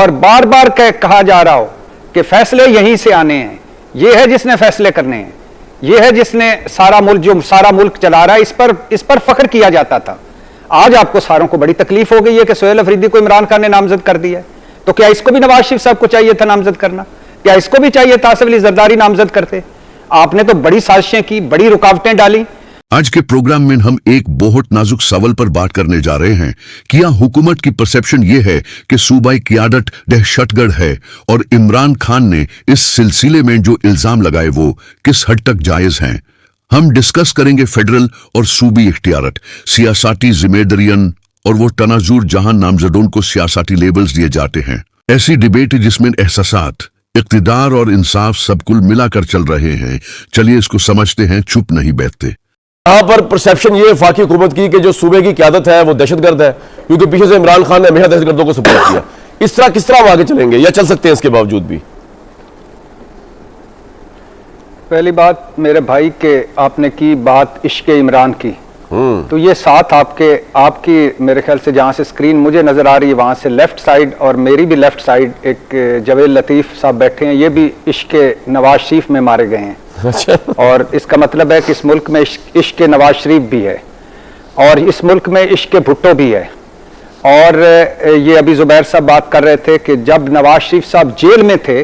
اور بار بار کہا جا رہا ہو کہ فیصلے یہیں سے آنے ہیں، یہ ہے جس نے فیصلے کرنے ہیں، یہ ہے جس نے سارا ملک چلا رہا ہے، اس پر فخر کیا جاتا تھا. آج آپ کو ساروں کو بڑی تکلیف ہو گئی ہے کہ سہیل افریدی کو عمران خان نے نامزد کر دیا ہے. تو کیا اس کو بھی نواز شریف صاحب کو چاہیے تھا نامزد کرنا؟ کیا اس کو بھی چاہیے تھا آصف علی زرداری نامزد کرتے؟ آپ نے تو بڑی سازشیں کی، بڑی رکاوٹیں ڈالی. آج کے پروگرام میں ہم ایک بہت نازک سوال پر بات کرنے جا رہے ہیں. کیا حکومت کی پرسیپشن یہ ہے کہ صوبائی قیادت دہشت گرد ہے، اور عمران خان نے اس سلسلے میں جو الزام لگائے وہ کس حد تک جائز ہیں؟ ہم ڈسکس کریں گے فیڈرل اور صوبی اختیارات، سیاساتی ذمہ داریاں اور وہ تناظر جہاں نامزدوں کو سیاساتی لیبلز دیے جاتے ہیں. ایسی ڈیبیٹ جس میں احساسات، اقتدار اور انصاف سب کل ملا کر چل رہے ہیں. چلیے اس کو سمجھتے ہیں، چپ نہیں بیٹھتے. یہاں پر پرسیپشن یہ وفاقی حکومت کی کہ جو صوبے کی قیادت ہے وہ دہشت گرد ہے، کیونکہ پیچھے سے عمران خان نے ہمیشہ دہشت گردوں کو سپورٹ کیا. اس طرح کس طرح ہم آگے چلیں گے یا چل سکتے ہیں اس کے باوجود بھی؟ پہلی بات میرے بھائی کہ آپ نے کی بات عشق عمران کی، تو یہ ساتھ آپ کی میرے خیال سے جہاں سے سکرین مجھے نظر آ رہی ہے وہاں سے لیفٹ سائیڈ اور میری بھی لیفٹ سائیڈ ایک جویل لطیف صاحب بیٹھے ہیں، یہ بھی عشق نواز شریف میں مارے گئے ہیں. اور اس کا مطلب ہے کہ اس ملک میں عشق نواز شریف بھی ہے، اور اس ملک میں عشق بھٹو بھی ہے. اور یہ ابھی زبیر صاحب بات کر رہے تھے کہ جب نواز شریف صاحب جیل میں تھے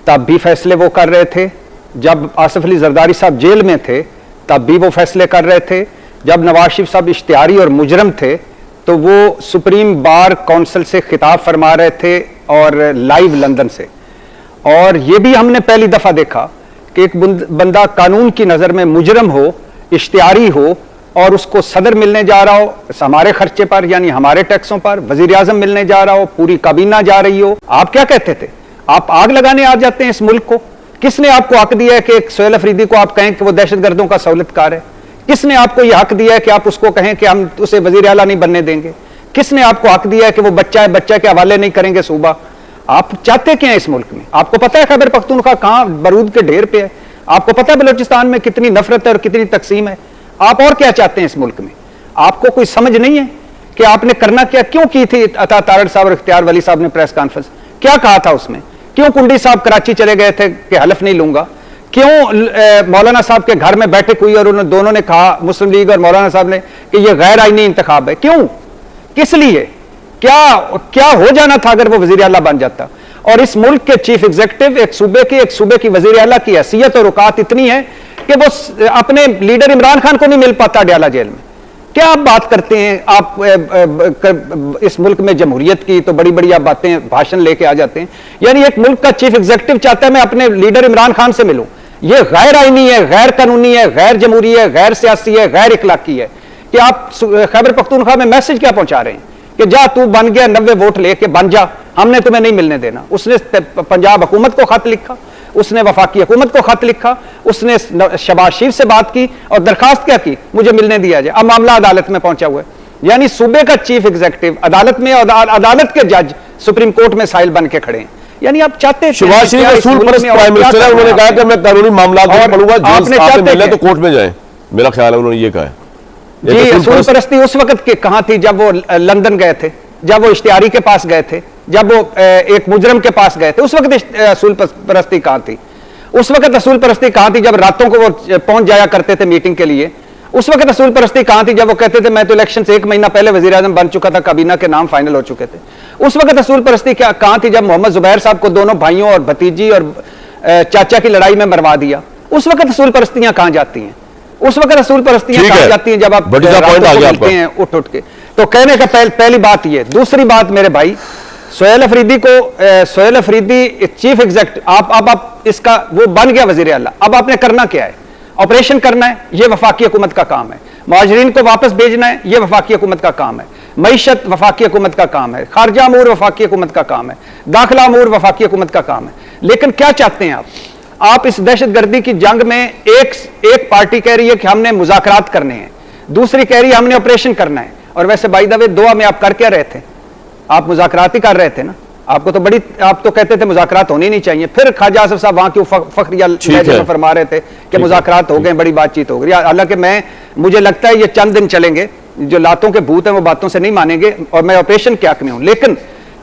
تب بھی فیصلے وہ کر رہے تھے، جب آصف علی زرداری صاحب جیل میں تھے تب بھی وہ فیصلے کر رہے تھے، جب نواز شریف صاحب اشتہاری اور مجرم تھے تو وہ سپریم بار کونسل سے خطاب فرما رہے تھے اور لائیو لندن سے. اور یہ بھی ہم نے پہلی دفعہ دیکھا کہ ایک بندہ قانون کی نظر میں مجرم ہو، اشتہاری ہو، اور اس کو صدر ملنے جا رہا ہو ہمارے خرچے پر، یعنی ہمارے ٹیکسوں پر، وزیر اعظم ملنے جا رہا ہو، پوری کابینہ جا رہی ہو. آپ کیا کہتے تھے؟ آپ آگ لگانے آ جاتے ہیں اس ملک کو. کس نے آپ کو حق دیا ہے کہ ایک سہیل افریدی کو آپ کہیں کہ وہ دہشت گردوں کا سہولت کار ہے؟ کس نے آپ کو یہ حق دیا ہے کہ آپ اس کو کہیں کہ ہم اسے وزیر اعلیٰ نہیں بننے دیں گے؟ کس نے آپ کو حق دیا ہے کہ وہ بچہ کے حوالے نہیں کریں گے صوبہ؟ آپ چاہتے کیا ہیں اس ملک میں؟ آپ کو پتہ ہے خیبر پختونخوا کہاں بارود کے ڈھیر پہ ہے؟ آپ کو پتہ ہے بلوچستان میں کتنی نفرت ہے اور کتنی تقسیم ہے؟ آپ اور کیا چاہتے ہیں اس ملک میں؟ آپ کو کوئی سمجھ نہیں ہے کہ آپ نے کرنا کیا؟ کیوں کی تھی عطا تارڑ صاحب اور اختیار ولی صاحب نے پریس کانفرنس؟ کیا کہا تھا اس میں؟ کیوں کنڈی صاحب کراچی چلے گئے تھے کہ حلف نہیں لوں گا؟ کیوں مولانا صاحب کے گھر میں بیٹھک ہوئی اور انہوں دونوں نے کہا، مسلم لیگ اور مولانا صاحب نے، کہ یہ غیر آئینی انتخاب ہے؟ کیوں؟ کس لیے؟ کیا ہو جانا تھا اگر وہ وزیر اعلیٰ بن جاتا؟ اور اس ملک کے چیف ایگزیکٹو ایک صوبے کی وزیر اعلیٰ کی حیثیت اور اوقات اتنی ہے کہ وہ اپنے لیڈر عمران خان کو نہیں مل پاتا ڈیالہ جیل میں. کیا آپ بات کرتے ہیں؟ آپ اس ملک میں جمہوریت کی تو بڑی بڑی آپ باتیں بھاشن لے کے آ جاتے ہیں. یعنی ایک ملک کا چیف ایگزیکٹو چاہتا ہے میں اپنے لیڈر عمران خان سے ملوں. یہ غیر آئینی ہے، غیر قانونی ہے، غیر جمہوری ہے، غیر سیاسی ہے، غیر اخلاقی ہے. کہ آپ خیبر پختونخوا میں میسج کیا پہنچا رہے ہیں کہ جا تو بن گیا 90 ووٹ لے کے بن جا، ہم نے تمہیں نہیں ملنے دینا. اس نے پنجاب حکومت کو خط لکھا، اس نے وفاقی حکومت کو خط لکھا، اس نے شہباز شریف سے بات کی اور درخواست کیا کی؟ مجھے ملنے دیا جائے. اب معاملہ عدالت میں پہنچا ہوا ہے. یعنی صوبے کا چیف ایگزیکٹو عدالت میں، اور عدالت کے جج سپریم کورٹ میں سائل بن کے کھڑے ہیں. یعنی آپ چاہتے ہیں شہباز شریف اصول پرست پرائم منسٹر ہے، انہوں نے کہا کہ میں قانونی معاملات نہیں پڑھوں گا، جیل آپ نے ملے تو کورٹ میں جائیں. میرا خیال ہے انہوں نے یہ کہا ہے. جی اصول پرستی اس وقت کے کہاں تھی جب وہ لندن گئے تھے، جب وہ اشتہاری کے پاس گئے تھے، جب وہ ایک مجرم کے پاس گئے تھے؟ اس وقت اصول پرستی کہاں تھی؟ اس وقت اصول پرستی کہاں تھی جب راتوں کو وہ پہنچ جایا کرتے تھے میٹنگ کے لیے؟ اس وقت اصول پرستی کہاں تھی جب وہ کہتے تھے میں تو الیکشن سے 1 مہینہ پہلے وزیر اعظم بن چکا تھا، کابینہ کے نام فائنل ہو چکے تھے؟ اس وقت اصول پرستی کہاں تھی جب محمد زبیر صاحب کو دونوں بھائیوں اور بھتیجی اور چاچا کی لڑائی میں مروا دیا؟ اس وقت اصول پرستیاں کہاں جاتی ہیں؟ اس وقت اصول پرستیاں کہاں جاتی ہیں جب آپ ملتے ہیں اٹھ کے؟ تو کہنے کا پہلی بات یہ. دوسری بات میرے بھائی، سہیل افریدی چیف ایگزیکٹو، آپ اس کا وہ بن گیا وزیر اعلیٰ. اب آپ نے کرنا کیا ہے؟ آپریشن کرنا ہے، یہ وفاقی حکومت کا کام ہے. مہاجرین کو واپس بھیجنا ہے، یہ وفاقی حکومت کا کام ہے. معیشت وفاقی حکومت کا کام ہے. خارجہ امور وفاقی حکومت کا کام ہے. داخلہ امور وفاقی حکومت کا کام ہے. لیکن کیا چاہتے ہیں آپ اس دہشت گردی کی جنگ میں ایک پارٹی کہہ رہی ہے کہ ہم نے مذاکرات کرنے ہیں، دوسری کہہ رہی ہے ہم نے آپریشن کرنا ہے. اور ویسے بائی دا وے دعا میں آپ کر کیا رہے تھے؟ آپ مذاکرات ہی کر رہے تھے نا. آپ تو کہتے تھے مذاکرات ہونی نہیں چاہیے. پھر خواجہ آصف صاحب وہاں کیوں فخریہ لہجے میں فرما رہے تھے کہ مذاکرات ہو گئے، بڑی بات چیت ہو گئی. حالانکہ مجھے لگتا ہے یہ چند دن چلیں گے، جو لاتوں کے بھوت ہیں وہ باتوں سے نہیں مانیں گے، اور میں آپریشن کے حق میں ہوں. لیکن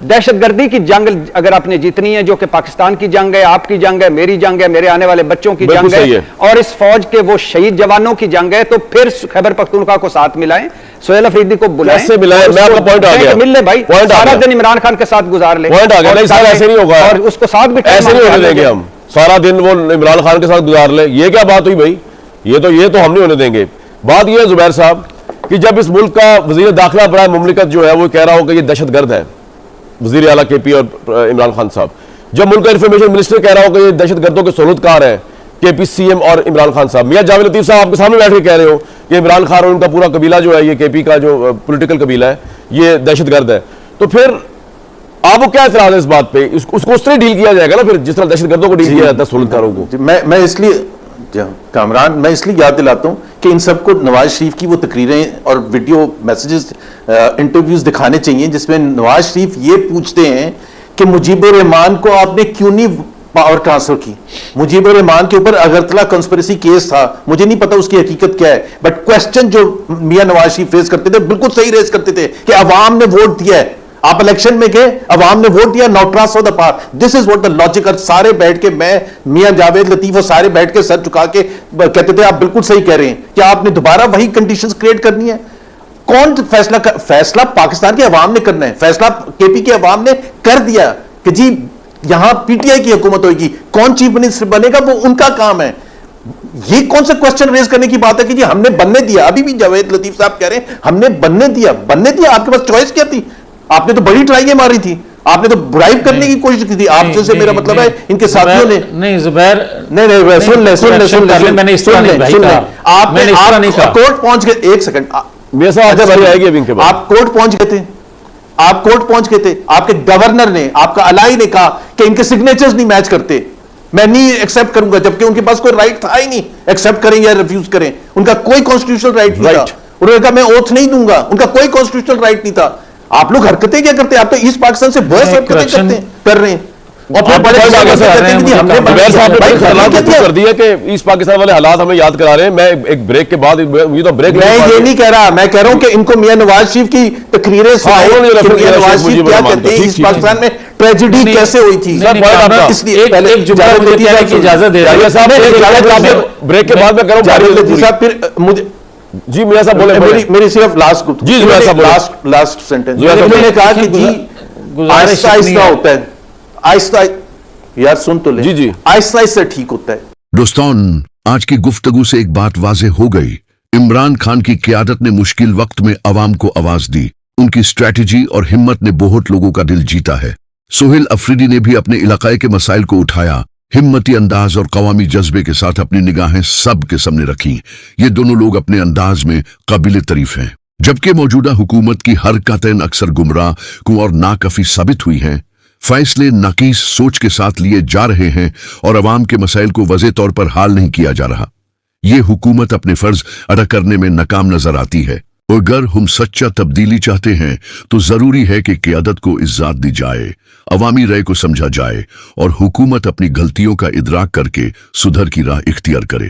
دہشت گردی کی جنگ اگر آپ نے جیتنی ہے، جو کہ پاکستان کی جنگ ہے، آپ کی جنگ ہے، میری جنگ ہے، میرے آنے والے بچوں کی جنگ ہے، اور اس فوج کے وہ شہید جوانوں کی جنگ ہے، تو پھر خیبر پختونخوا کو ساتھ ملائیں، سہیل افریدی کو بلائیں، کیسے ملائیں؟ میں آپ کا پوائنٹ آ گیا، مل لے بھائی، سارا دن عمران خان کے ساتھ گزار لے، پوائنٹ آ گیا، نہیں سارا ایسے نہیں ہوگا، اور اس کو ساتھ بھی ایسے نہیں ہونے دیں گے ہم، سارا دن وہ عمران خان کے ساتھ گزار لے، یہ کیا بات ہوئی بھائی؟ یہ تو ہم نہیں ہونے دیں گے۔ بات یہ ہے زبیر صاحب کہ جب اس ملک کا وزیر داخلہ برائے مملکت جو ہے وہ کہہ رہا ہو کہ یہ دہشت گرد ہے، وزیر اعلیٰ کے پی اور عمران خان صاحب، جب ملک کا انفارمیشن منسٹر کہہ رہا ہو کہ یہ دہشت گردوں کے سہولت کار ہیں کے پی سی ایم اور عمران خان صاحب، میاں جاوید لطیف صاحب آپ کے سامنے بیٹھ کے کہہ رہے ہو کہ عمران خان اور ان کا پورا قبیلہ جو ہے، یہ کے پی کا جو پولیٹیکل قبیلہ ہے، یہ دہشت گرد ہے، تو پھر آپ کو کیا اعتراض ہے اس بات پہ؟ اس کو اس طرح ڈیل کیا جائے گا نا پھر جس طرح دہشت گردوں کو ڈیل کیا جاتا ہے سہولت کاروں کو؟ میں اس لیے کامران میں اس لیے یاد دلاتا ہوں کہ ان سب کو نواز شریف کی وہ تقریریں اور ویڈیو میسیجز انٹرویوز دکھانے چاہیے جس میں نواز شریف یہ پوچھتے ہیں کہ مجیب الرحمان کو آپ نے کیوں نہیں پاور ٹرانسفر کی؟ مجیب الرحمان کے اوپر اگرتلہ کنسپریسی کیس تھا، مجھے نہیں پتا اس کی حقیقت کیا ہے، بٹ کوسچن جو میاں نواز شریف فیس کرتے تھے بالکل صحیح ریز کرتے تھے کہ عوام نے ووٹ دیا ہے، آپ الیکشن میں گئے، عوام نے ووٹ دیا، now transfer the power, this is what the logic. اور سارے بیٹھ کے میں میاں جاوید لطیف اور سارے بیٹھ کے سر چکا کے کہتے تھے آپ بالکل صحیح کہہ رہے ہیں، کیا آپ نے دوبارہ وہی کنڈیشنز کریٹ کرنی ہے؟ کون فیصلہ پاکستان کے عوام نے کرنا ہے، فیصلہ کے پی کے عوام نے کر دیا کہ جی یہاں پی ٹی آئی کی حکومت ہوئے گی، کون چیف منسٹر بنے گا وہ ان کا کام ہے۔ یہ کون سے کوسچن ریز کرنے کی بات ہے کہ جی ہم نے بننے دیا؟ ابھی بھی جاوید لطیف صاحب کہہ رہے ہیں ہم نے بننے دیا، آپ کے پاس چوائس کیا تھی؟ آپ نے تو بڑی ٹرائیاں ماری تھی، آپ نے تو برائب کرنے کی کوشش کی تھی، آپ جیسے میرا مطلب ہے ان کے ساتھیوں نے نہیں زبیر نہیں سن لیں آپ کورٹ پہنچ گئے، ایک سیکنڈ آپ کورٹ پہنچ گئے تھے، آپ کے گورنر نے، آپ کا الائی نے کہا کہ ان کے سگنیچرز نہیں میچ کرتے، میں نہیں ایکسپٹ کروں گا، جبکہ ان کے پاس کوئی رائٹ تھا ہی نہیں ایکسپٹ کریں یا ریفیوز کریں، ان کا کوئی کانسٹیٹیوشنل رائٹ نہیں تھا، انہوں نے کہا میں اوتھ نہیں دوں گا، ان کا کوئی کانسٹیٹیوشنل رائٹ نہیں تھا۔ آپ لوگ حرکتیں کیا کرتے ہیں؟ آپ تو ایسٹ پاکستان سے بہت حرکتیں کر رہے ہیں، اور پھر بڑے کر دیا کہ ایسٹ پاکستان والے حالات ہمیں یاد کرا رہے ہیں۔ میں ایک بریک کے بعد یہ تو بریک میں یہ نہیں کہہ رہا، میں کہہ رہا ہوں کہ ان کو میاں نواز شریف کی تقریریں سنائیں کہ میاں نواز شریف کیا کہتے ہیں، ایسٹ پاکستان میں ٹریجڈی کیسے ہوئی تھی۔ بریک کے بعد میں کہہ رہا ہوں جی میاں صاحب بولے، میری صرف لاسٹ سینٹنس، میں نے کہا کہ جی آہستہ آہستہ ہوتا ہے، آہستہ یار سن تو لیں، جی آہستہ آہستہ ٹھیک ہوتا ہے۔ دوستان، آج کی گفتگو سے ایک بات واضح ہو گئی، عمران خان کی قیادت نے مشکل وقت میں عوام کو آواز دی، ان کی اسٹریٹجی اور ہمت نے بہت لوگوں کا دل جیتا ہے۔ سہیل افریدی نے بھی اپنے علاقے کے مسائل کو اٹھایا، ہمتی انداز اور قوامی جذبے کے ساتھ اپنی نگاہیں سب کے سامنے رکھیں۔ یہ دونوں لوگ اپنے انداز میں قابل تعریف ہیں، جبکہ موجودہ حکومت کی حرکتیں اکثر گمراہ اور ناکافی ثابت ہوئی ہیں۔ فیصلے ناقص سوچ کے ساتھ لیے جا رہے ہیں اور عوام کے مسائل کو واضح طور پر حل نہیں کیا جا رہا۔ یہ حکومت اپنے فرض ادا کرنے میں ناکام نظر آتی ہے، اور اگر ہم سچا تبدیلی چاہتے ہیں تو ضروری ہے کہ قیادت کو عزت دی جائے، عوامی رائے کو سمجھا جائے اور حکومت اپنی غلطیوں کا ادراک کر کے سدھر کی راہ اختیار کرے۔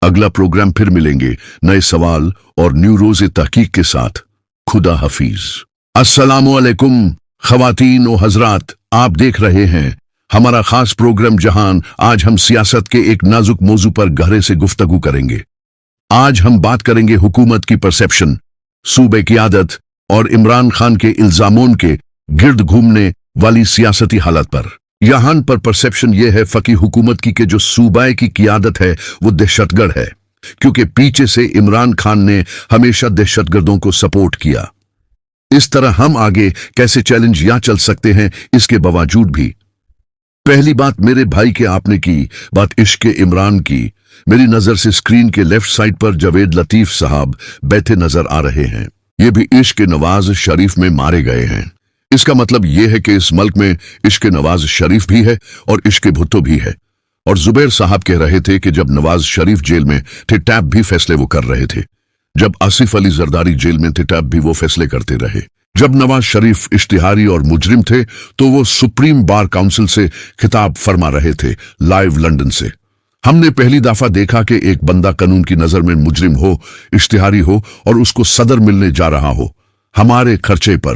اگلا پروگرام پھر ملیں گے نئے سوال اور نیو روز تحقیق کے ساتھ۔ خدا حافظ۔ السلام علیکم خواتین و حضرات، آپ دیکھ رہے ہیں ہمارا خاص پروگرام جہان۔ آج ہم سیاست کے ایک نازک موضوع پر گہرے سے گفتگو کریں گے۔ آج ہم بات کریں گے حکومت کی پرسیپشن، صوبے قیادت اور عمران خان کے الزاموں کے گرد گھومنے والی سیاسی حالت پر۔ یہاں پر پرسیپشن یہ ہے فقی حکومت کی کہ جو صوبے کی قیادت ہے وہ دہشت گرد ہے، کیونکہ پیچھے سے عمران خان نے ہمیشہ دہشت گردوں کو سپورٹ کیا۔ اس طرح ہم آگے کیسے چیلنج یا چل سکتے ہیں اس کے باوجود بھی۔ پہلی بات میرے بھائی کے آپ نے کی بات عشق عمران کی، میری نظر سے اسکرین کے لیفٹ سائڈ پر جاوید لطیف صاحب بیٹھے نظر آ رہے ہیں، یہ بھی عشق نواز شریف میں مارے گئے ہیں۔ اس کا مطلب یہ ہے کہ اس ملک میں عشق نواز شریف بھی ہے اور عشق بھٹو بھی ہے۔ اور زبیر صاحب کہہ رہے تھے کہ جب نواز شریف جیل میں تھے ٹیپ بھی فیصلے وہ کر رہے تھے، جب آصف علی زرداری جیل میں تھے ٹیپ بھی وہ فیصلے کرتے رہے۔ جب نواز شریف اشتہاری اور مجرم تھے تو وہ سپریم بار کاؤنسل سے خطاب فرما رہے تھے لائیو لندن سے۔ ہم نے پہلی دفعہ دیکھا کہ ایک بندہ قانون کی نظر میں مجرم ہو، اشتہاری ہو اور اس کو صدر ملنے جا رہا ہو ہمارے خرچے پر۔